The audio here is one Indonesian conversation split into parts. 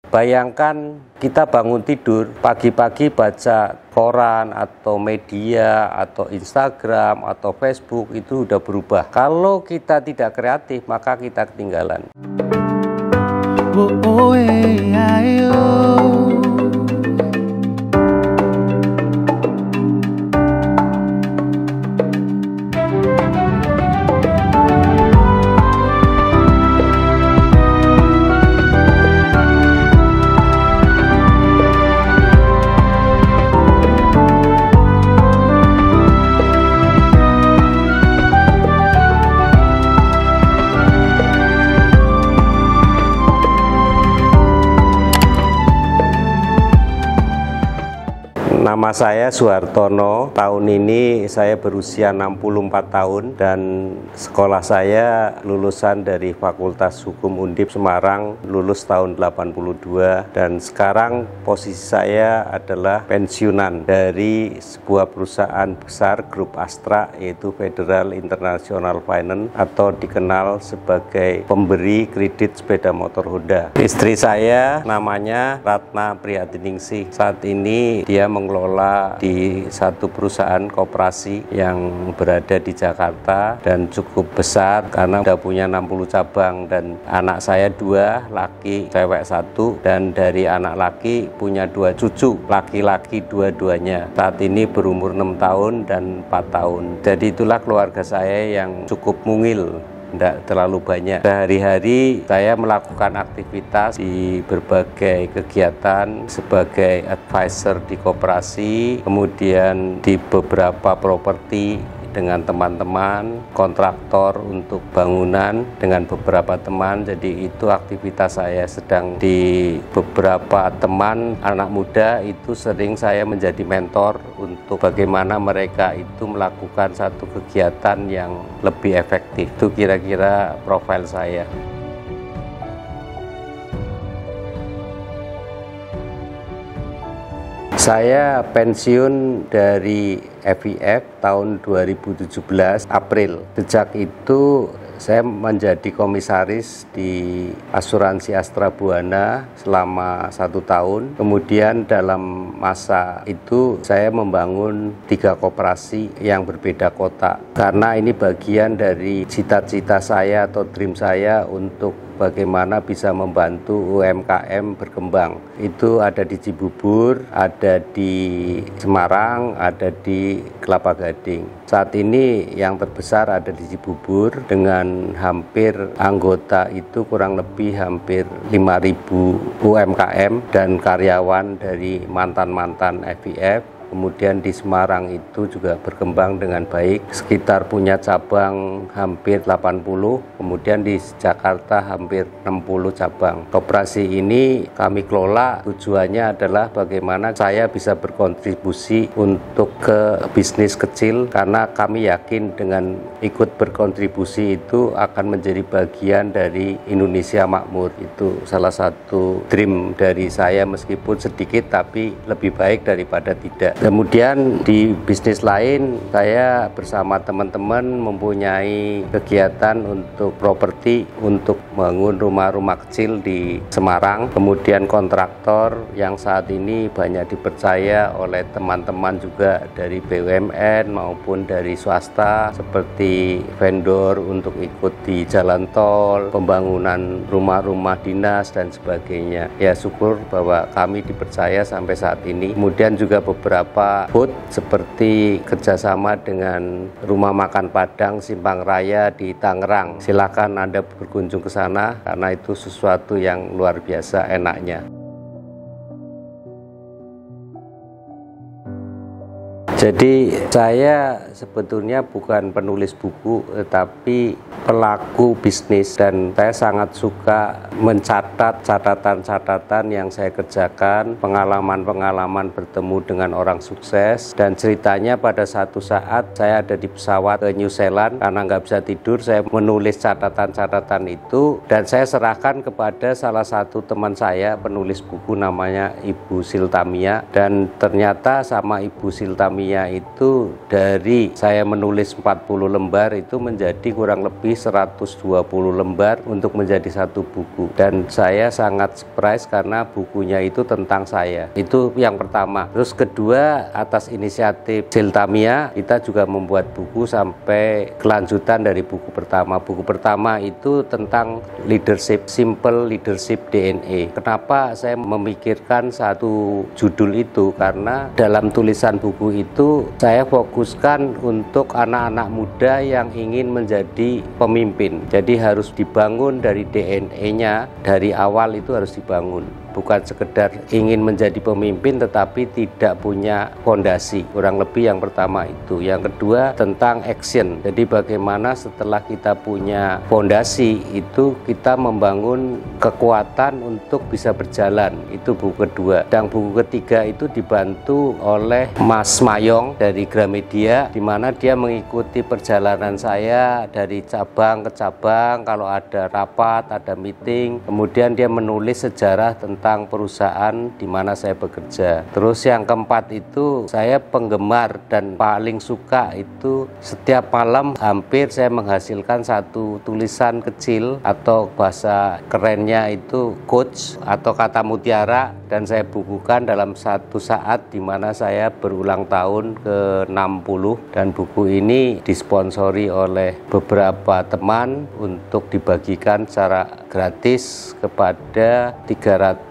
Bayangkan kita bangun tidur, pagi-pagi baca koran atau media atau Instagram atau Facebook itu udah berubah. Kalau kita tidak kreatif, maka kita ketinggalan. Nama saya Suhartono, tahun ini saya berusia 64 tahun dan sekolah saya lulusan dari Fakultas Hukum Undip Semarang, lulus tahun 82 dan sekarang posisi saya adalah pensiunan dari sebuah perusahaan besar grup Astra yaitu Federal International Finance atau dikenal sebagai pemberi kredit sepeda motor Honda. Istri saya namanya Ratna Priyatiningsih. Saat ini dia mengelola di satu perusahaan koperasi yang berada di Jakarta dan cukup besar karena sudah punya 60 cabang dan anak saya 2, laki cewek 1 dan dari anak laki punya 2 cucu, laki-laki dua-duanya. Saat ini berumur 6 tahun dan 4 tahun. Jadi itulah keluarga saya yang cukup mungil. Tidak terlalu banyak. Sehari-hari saya melakukan aktivitas di berbagai kegiatan sebagai advisor di koperasi, kemudian di beberapa properti dengan teman-teman, kontraktor untuk bangunan dengan beberapa teman. Jadi itu aktivitas saya sedang di beberapa teman anak muda itu sering saya menjadi mentor untuk bagaimana mereka itu melakukan satu kegiatan yang lebih efektif. Itu kira-kira profil saya. Saya pensiun dari FIF tahun 2017 April. Sejak itu saya menjadi komisaris di asuransi Astra Buana selama 1 tahun. Kemudian dalam masa itu saya membangun 3 koperasi yang berbeda kota. Karena ini bagian dari cita-cita saya atau dream saya untuk bagaimana bisa membantu UMKM berkembang. Itu ada di Cibubur, ada di Semarang, ada di Kelapa Gading. Saat ini yang terbesar ada di Cibubur dengan hampir anggota itu kurang lebih hampir 5.000 UMKM dan karyawan dari mantan-mantan FIF. Kemudian di Semarang itu juga berkembang dengan baik, sekitar punya cabang hampir 80, kemudian di Jakarta hampir 60 cabang. Koperasi ini kami kelola, tujuannya adalah bagaimana saya bisa berkontribusi untuk ke bisnis kecil, karena kami yakin dengan ikut berkontribusi itu akan menjadi bagian dari Indonesia makmur. Itu salah satu dream dari saya, meskipun sedikit tapi lebih baik daripada tidak. Kemudian di bisnis lain saya bersama teman-teman mempunyai kegiatan untuk properti untuk bangun rumah-rumah kecil di Semarang. Kemudian kontraktor yang saat ini banyak dipercaya oleh teman-teman juga dari BUMN maupun dari swasta seperti vendor untuk ikut di jalan tol, pembangunan rumah-rumah dinas dan sebagainya. Ya syukur bahwa kami dipercaya sampai saat ini. Kemudian juga beberapa food seperti kerjasama dengan Rumah Makan Padang Simpang Raya di Tangerang. Silakan Anda berkunjung ke sana karena itu sesuatu yang luar biasa enaknya. Jadi saya sebetulnya bukan penulis buku tetapi pelaku bisnis dan saya sangat suka mencatat catatan-catatan yang saya kerjakan, pengalaman-pengalaman bertemu dengan orang sukses. Dan ceritanya pada satu saat saya ada di pesawat ke New Zealand, karena nggak bisa tidur saya menulis catatan-catatan itu dan saya serahkan kepada salah satu teman saya penulis buku namanya Ibu Siltamia. Dan ternyata sama Ibu Siltamia Siltamia itu dari saya menulis 40 lembar itu menjadi kurang lebih 120 lembar untuk menjadi satu buku. Dan saya sangat surprise karena bukunya itu tentang saya. Itu yang pertama. Terus kedua, atas inisiatif Siltamia kita juga membuat buku sampai kelanjutan dari buku pertama. Buku pertama itu tentang leadership, simple leadership DNA. Kenapa saya memikirkan satu judul itu? Karena dalam tulisan buku itu saya fokuskan untuk anak-anak muda yang ingin menjadi pemimpin. Jadi harus dibangun dari DNA-nya, dari awal itu harus dibangun. Bukan sekedar ingin menjadi pemimpin tetapi tidak punya fondasi. Kurang lebih yang pertama itu. Yang kedua tentang action. Jadi bagaimana setelah kita punya fondasi itu kita membangun kekuatan untuk bisa berjalan. Itu buku kedua. Dan buku ketiga itu dibantu oleh Mas Mayong dari Gramedia, di mana dia mengikuti perjalanan saya dari cabang ke cabang, kalau ada rapat, ada meeting. Kemudian dia menulis sejarah tentang perusahaan di mana saya bekerja. Terus yang keempat itu saya penggemar dan paling suka itu setiap malam hampir saya menghasilkan satu tulisan kecil atau bahasa kerennya itu quotes atau kata mutiara, dan saya bukukan dalam satu saat di mana saya berulang tahun ke-60, dan buku ini disponsori oleh beberapa teman untuk dibagikan secara gratis kepada 300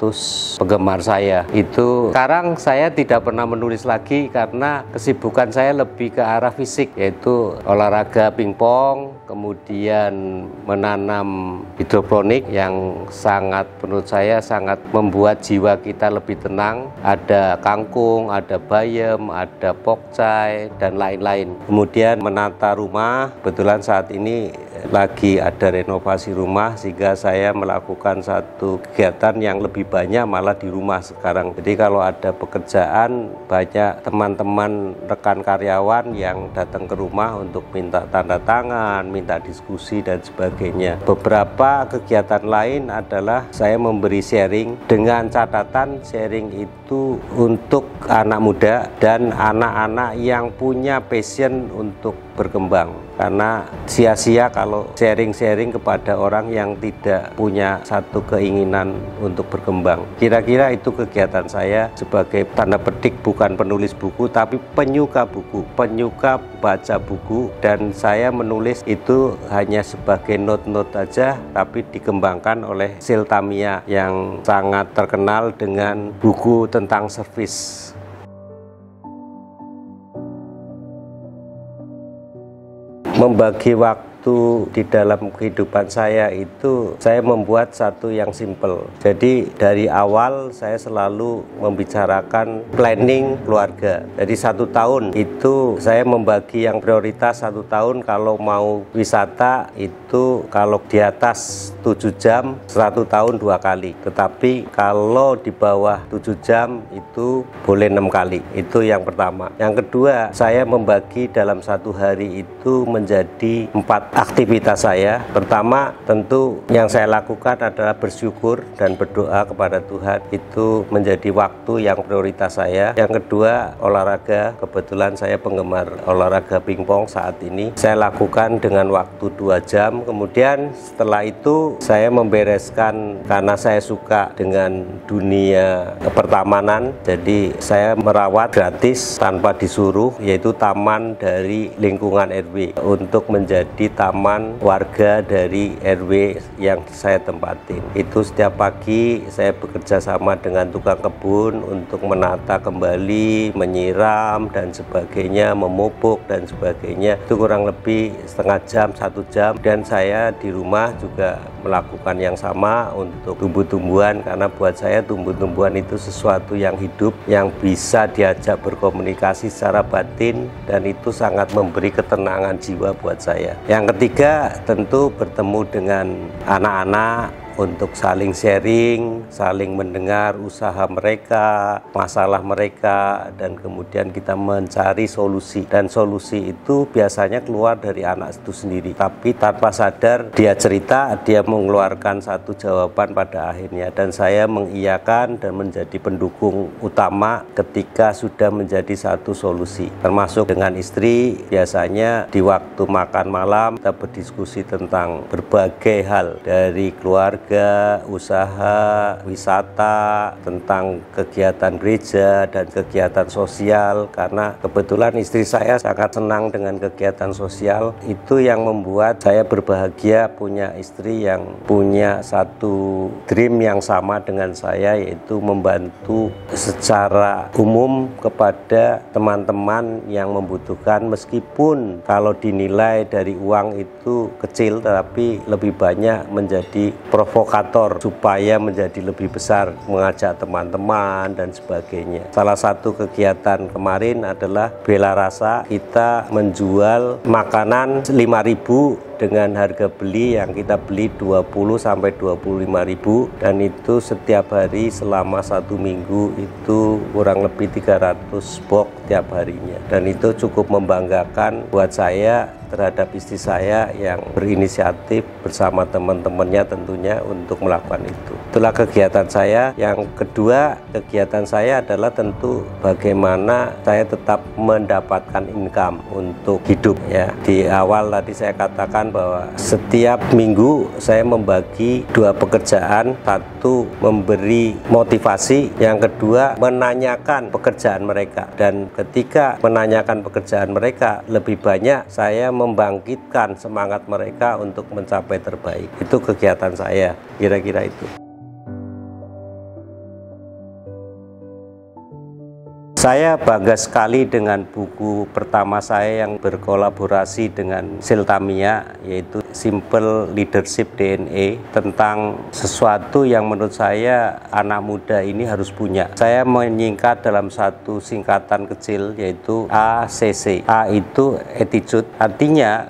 penggemar saya. Itu sekarang saya tidak pernah menulis lagi karena kesibukan saya lebih ke arah fisik, yaitu olahraga pingpong, kemudian menanam hidroponik yang sangat menurut saya sangat membuat jiwa kita lebih tenang. Ada kangkung, ada bayam, ada pokcai dan lain-lain. Kemudian menata rumah, kebetulan saat ini lagi ada renovasi rumah sehingga saya melakukan satu kegiatan yang lebih banyak malah di rumah sekarang. Jadi kalau ada pekerjaan, banyak teman-teman rekan karyawan yang datang ke rumah untuk minta tanda tangan, minta diskusi dan sebagainya. Beberapa kegiatan lain adalah saya memberi sharing, dengan catatan sharing itu untuk anak muda dan anak-anak yang punya passion untuk berkembang. Karena sia-sia kalau sharing-sharing kepada orang yang tidak punya satu keinginan untuk berkembang. Kira-kira itu kegiatan saya sebagai tanda petik bukan penulis buku tapi penyuka buku, penyuka baca buku, dan saya menulis itu hanya sebagai note-note aja tapi dikembangkan oleh Siltamia yang sangat terkenal dengan buku tentang service. Membagi waktu di dalam kehidupan saya itu saya membuat satu yang simple. Jadi dari awal saya selalu membicarakan planning keluarga. Jadi 1 tahun itu saya membagi yang prioritas 1 tahun kalau mau wisata itu kalau di atas 7 jam 1 tahun 2 kali. Tetapi kalau di bawah 7 jam itu boleh 6 kali. Itu yang pertama. Yang kedua, saya membagi dalam 1 hari itu menjadi 4 aktivitas saya. Pertama, tentu yang saya lakukan adalah bersyukur dan berdoa kepada Tuhan. Itu menjadi waktu yang prioritas saya. Yang kedua, olahraga. Kebetulan saya penggemar olahraga pingpong saat ini. Saya lakukan dengan waktu 2 jam. Kemudian setelah itu saya membereskan, karena saya suka dengan dunia pertamanan. Jadi saya merawat gratis tanpa disuruh, yaitu taman dari lingkungan RW untuk menjadi taman warga dari RW yang saya tempatin. Itu setiap pagi saya bekerja sama dengan tukang kebun untuk menata kembali, menyiram dan sebagainya, memupuk dan sebagainya. Itu kurang lebih setengah jam, 1 jam. Dan saya di rumah juga melakukan yang sama untuk tumbuh-tumbuhan, karena buat saya tumbuh-tumbuhan itu sesuatu yang hidup, yang bisa diajak berkomunikasi secara batin, dan itu sangat memberi ketenangan jiwa buat saya. Yang ketiga, tentu bertemu dengan anak-anak untuk saling sharing, saling mendengar usaha mereka, masalah mereka, dan kemudian kita mencari solusi. Dan solusi itu biasanya keluar dari anak itu sendiri, tapi tanpa sadar dia cerita, dia mengeluarkan satu jawaban pada akhirnya, dan saya mengiyakan dan menjadi pendukung utama ketika sudah menjadi satu solusi. Termasuk dengan istri, biasanya di waktu makan malam kita berdiskusi tentang berbagai hal, dari keluarga, usaha, wisata, tentang kegiatan gereja dan kegiatan sosial. Karena kebetulan istri saya sangat senang dengan kegiatan sosial. Itu yang membuat saya berbahagia punya istri yang punya satu dream yang sama dengan saya, yaitu membantu secara umum kepada teman-teman yang membutuhkan, meskipun kalau dinilai dari uang itu kecil, tetapi lebih banyak menjadi provokator supaya menjadi lebih besar, mengajak teman-teman dan sebagainya. Salah satu kegiatan kemarin adalah Bela Rasa, kita menjual makanan 5.000 dengan harga beli yang kita beli 20 sampai 25.000, dan itu setiap hari selama 1 minggu itu kurang lebih 300 box tiap harinya, dan itu cukup membanggakan buat saya terhadap istri saya yang berinisiatif bersama teman-temannya tentunya untuk melakukan itu. Itulah kegiatan saya. Yang kedua, kegiatan saya adalah tentu bagaimana saya tetap mendapatkan income untuk hidup ya. Di awal tadi saya katakan bahwa setiap minggu saya membagi 2 pekerjaan, satu memberi motivasi, yang kedua menanyakan pekerjaan mereka, dan ketika menanyakan pekerjaan mereka lebih banyak saya membangkitkan semangat mereka untuk mencapai terbaik. Itu kegiatan saya, kira-kira itu. Saya bangga sekali dengan buku pertama saya yang berkolaborasi dengan Siltamia, yaitu Simple Leadership DNA, tentang sesuatu yang menurut saya anak muda ini harus punya. Saya menyingkat dalam satu singkatan kecil, yaitu ACC. A itu attitude, artinya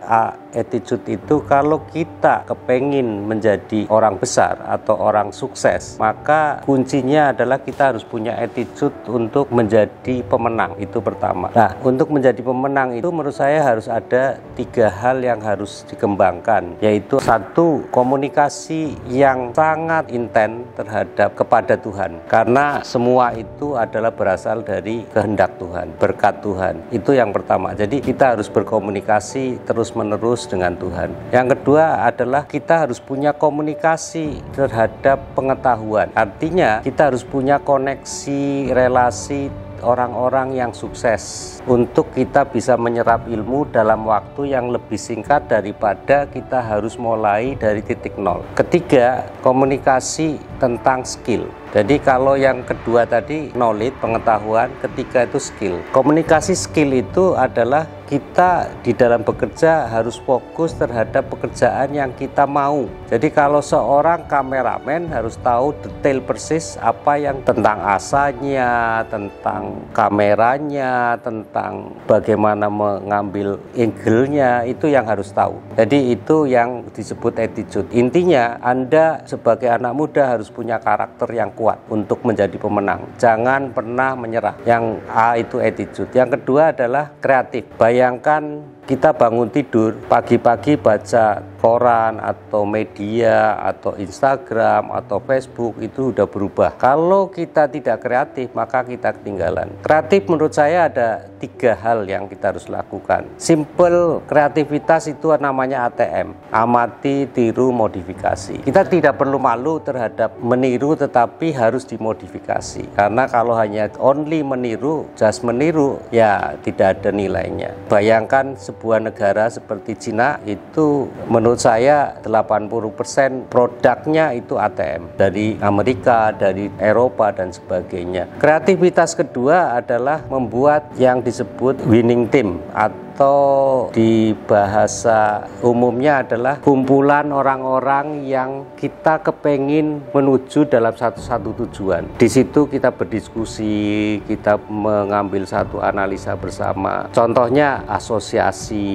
attitude itu kalau kita kepengin menjadi orang besar atau orang sukses, maka kuncinya adalah kita harus punya attitude untuk menjadi pemenang. Itu pertama. Nah, untuk menjadi pemenang itu menurut saya harus ada 3 hal yang harus dikembangkan, yaitu satu, komunikasi yang sangat intens terhadap kepada Tuhan, karena semua itu adalah berasal dari kehendak Tuhan, berkat Tuhan. Itu yang pertama. Jadi kita harus berkomunikasi terus-menerus dengan Tuhan. Yang kedua adalah kita harus punya komunikasi terhadap pengetahuan. Artinya kita harus punya koneksi relasi orang-orang yang sukses untuk kita bisa menyerap ilmu dalam waktu yang lebih singkat daripada kita harus mulai dari titik nol. Ketiga, komunikasi tentang skill. Jadi kalau yang kedua tadi knowledge, pengetahuan, ketiga itu skill. Komunikasi skill itu adalah kita di dalam bekerja harus fokus terhadap pekerjaan yang kita mau. Jadi kalau seorang kameramen harus tahu detail persis apa yang tentang asanya, tentang kameranya, tentang bagaimana mengambil angle-nya, itu yang harus tahu. Jadi itu yang disebut attitude. Intinya Anda sebagai anak muda harus punya karakter yang kuat untuk menjadi pemenang. Jangan pernah menyerah. Yang A itu attitude. Yang kedua adalah kreatif. Bayangkan kita bangun tidur, pagi-pagi baca koran atau media atau Instagram atau Facebook, itu udah berubah. Kalau kita tidak kreatif, maka kita ketinggalan. Kreatif menurut saya ada 3 hal yang kita harus lakukan. Simple kreativitas itu namanya ATM, amati, tiru, modifikasi. Kita tidak perlu malu terhadap meniru, tetapi harus dimodifikasi. Karena kalau hanya only meniru, just meniru, ya tidak ada nilainya. Bayangkan sebuah negara seperti Cina, itu menurut saya 80% produknya itu ATM, dari Amerika, dari Eropa dan sebagainya. Kreativitas kedua adalah membuat yang disebut winning team atau atau di bahasa umumnya adalah kumpulan orang-orang yang kita kepengin menuju dalam satu tujuan. Di situ kita berdiskusi, kita mengambil satu analisa bersama. Contohnya asosiasi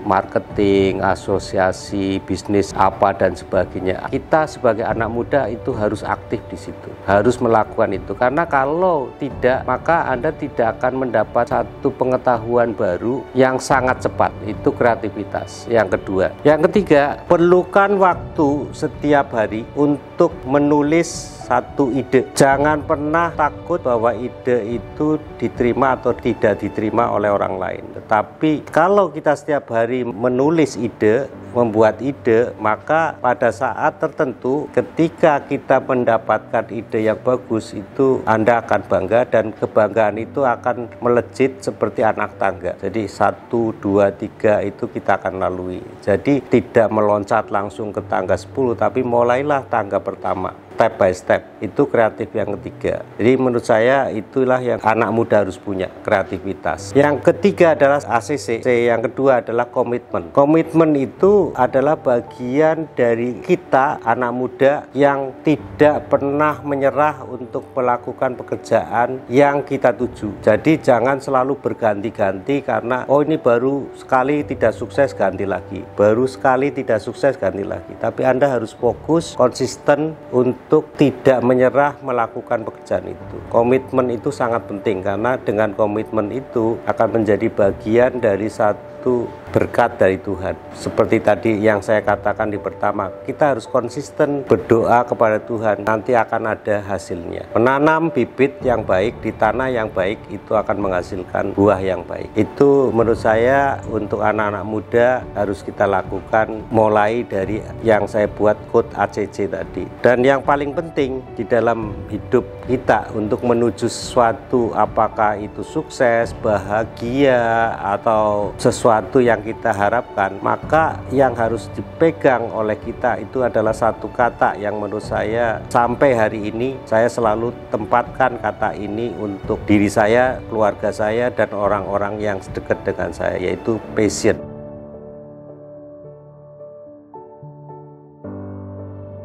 marketing, asosiasi bisnis apa dan sebagainya. Kita sebagai anak muda itu harus aktif di situ, harus melakukan itu, karena kalau tidak maka Anda tidak akan mendapat satu pengetahuan baru yang sangat cepat. Itu kreativitas. Yang kedua. Yang ketiga, perlukan waktu setiap hari untuk menulis satu ide. Jangan pernah takut bahwa ide itu diterima atau tidak diterima oleh orang lain. Tetapi kalau kita setiap hari menulis ide, membuat ide, maka pada saat tertentu ketika kita mendapatkan ide yang bagus, itu Anda akan bangga, dan kebanggaan itu akan melejit seperti anak tangga. Jadi 1, 2, 3 itu kita akan lalui. Jadi tidak meloncat langsung ke tangga 10, tapi mulailah tangga pertama, step by step. Itu kreatif yang ketiga. Jadi menurut saya itulah yang anak muda harus punya, kreativitas. Yang ketiga adalah ACC. Yang kedua adalah komitmen. Komitmen itu adalah bagian dari kita anak muda yang tidak pernah menyerah untuk melakukan pekerjaan yang kita tuju. Jadi jangan selalu berganti-ganti karena ini baru sekali tidak sukses ganti lagi, baru sekali tidak sukses ganti lagi. Tapi Anda harus fokus, konsisten untuk tidak menyerah melakukan pekerjaan itu. Komitmen itu sangat penting, karena dengan komitmen itu akan menjadi bagian dari satu berkat dari Tuhan. Seperti tadi yang saya katakan di pertama, kita harus konsisten berdoa kepada Tuhan, nanti akan ada hasilnya. Menanam bibit yang baik di tanah yang baik itu akan menghasilkan buah yang baik. Itu menurut saya untuk anak-anak muda harus kita lakukan, mulai dari yang saya buat quote ACC tadi. Dan yang paling penting di dalam hidup kita untuk menuju sesuatu, apakah itu sukses, bahagia, atau sesuatu yang kita harapkan, maka yang harus dipegang oleh kita itu adalah satu kata yang menurut saya sampai hari ini saya selalu tempatkan kata ini untuk diri saya, keluarga saya, dan orang-orang yang dekat dengan saya, yaitu passion.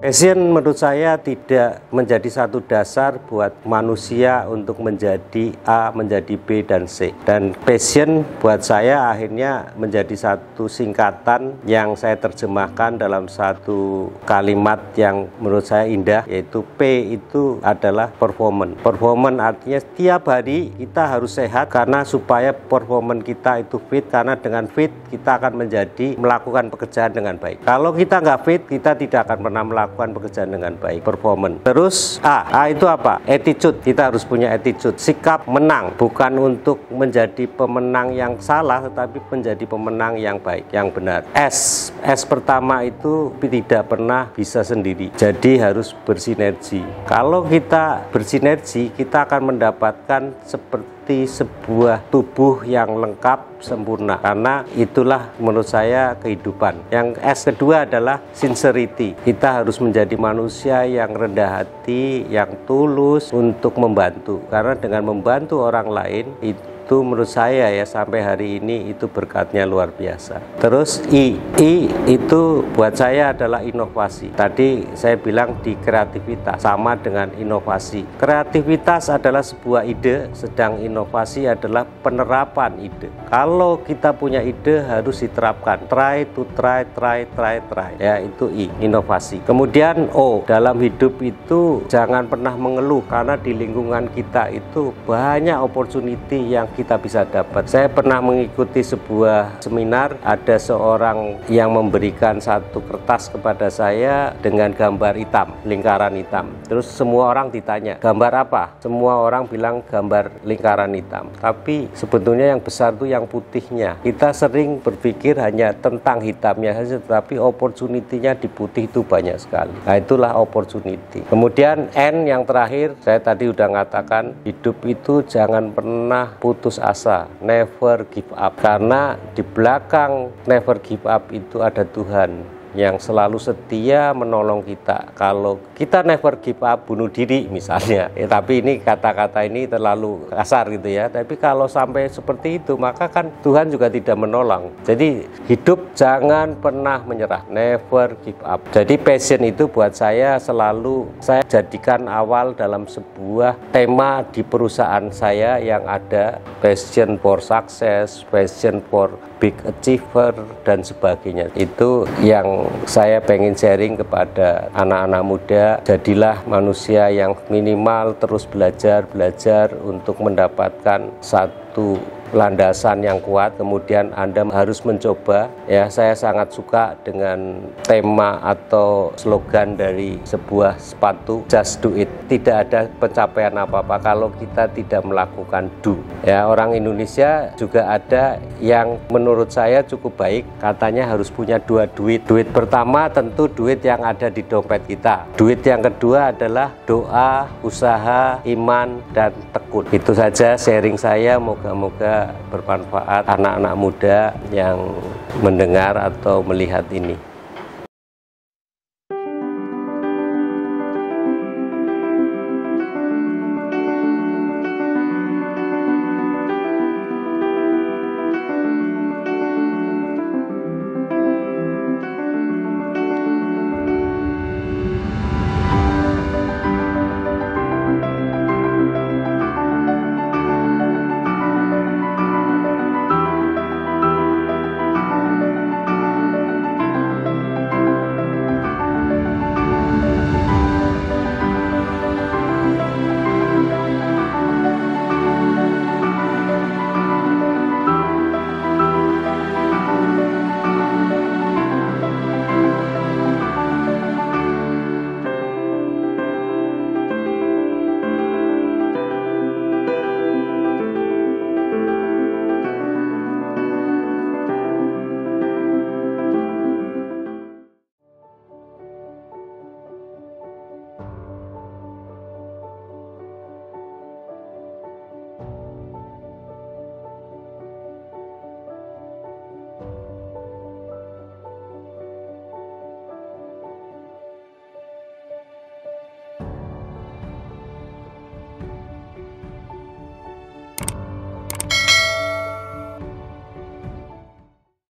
Passion menurut saya tidak menjadi satu dasar buat manusia untuk menjadi A, menjadi B, dan C. Dan passion buat saya akhirnya menjadi satu singkatan yang saya terjemahkan dalam satu kalimat yang menurut saya indah, yaitu P itu adalah performance. Performance artinya setiap hari kita harus sehat, karena supaya performance kita itu fit, karena dengan fit kita akan melakukan pekerjaan dengan baik. Kalau kita nggak fit, kita tidak akan pernah melakukan pekerjaan dengan baik, performance. Terus A itu apa? Attitude. Kita harus punya attitude, sikap menang, bukan untuk menjadi pemenang yang salah, tetapi menjadi pemenang yang baik, yang benar. S pertama itu tidak pernah bisa sendiri, jadi harus bersinergi. Kalau kita bersinergi, kita akan mendapatkan seperti sebuah tubuh yang lengkap, sempurna, karena itulah menurut saya kehidupan. Yang S kedua adalah sincerity. Kita harus menjadi manusia yang rendah hati, yang tulus untuk membantu, karena dengan membantu orang lain itu menurut saya ya sampai hari ini itu berkatnya luar biasa. Terus I itu buat saya adalah inovasi. Tadi saya bilang di kreativitas sama dengan inovasi. Kreativitas adalah sebuah ide, sedang inovasi adalah penerapan ide. Kalau kita punya ide harus diterapkan. Try to try. Ya, itu I, inovasi. Kemudian O, dalam hidup itu jangan pernah mengeluh, karena di lingkungan kita itu banyak opportunity yang kita bisa dapat. Saya pernah mengikuti sebuah seminar, ada seorang yang memberikan satu kertas kepada saya dengan gambar hitam, lingkaran hitam. Terus semua orang ditanya, gambar apa? Semua orang bilang gambar lingkaran hitam. Tapi sebetulnya yang besar itu yang putihnya. Kita sering berpikir hanya tentang hitamnya saja, tetapi opportunity-nya di putih itu banyak sekali. Nah, itulah opportunity. Kemudian N yang terakhir, saya tadi udah ngatakan, hidup itu jangan pernah putus asa, never give up. Karena di belakang never give up itu ada Tuhan. yang selalu setia menolong kita. Kalau kita never give up, bunuh diri misalnya, tapi ini kata-kata ini terlalu kasar gitu ya. Tapi kalau sampai seperti itu, maka kan Tuhan juga tidak menolong. Jadi hidup jangan pernah menyerah, never give up. Jadi passion itu buat saya selalu saya jadikan awal dalam sebuah tema di perusahaan saya yang ada passion for success, passion for big achiever dan sebagainya. Itu yang saya pengen sharing kepada anak-anak muda. Jadilah manusia yang minimal terus belajar untuk mendapatkan satu landasan yang kuat, kemudian Anda harus mencoba. Ya, saya sangat suka dengan tema atau slogan dari sebuah sepatu, just do it. Tidak ada pencapaian apa-apa kalau kita tidak melakukan do. Ya, orang Indonesia juga ada yang menurut saya cukup baik, katanya harus punya dua duit. Duit pertama tentu duit yang ada di dompet kita. Duit yang kedua adalah doa, usaha, iman, dan tekun. Itu saja sharing saya, moga-moga bermanfaat anak-anak muda yang mendengar atau melihat ini.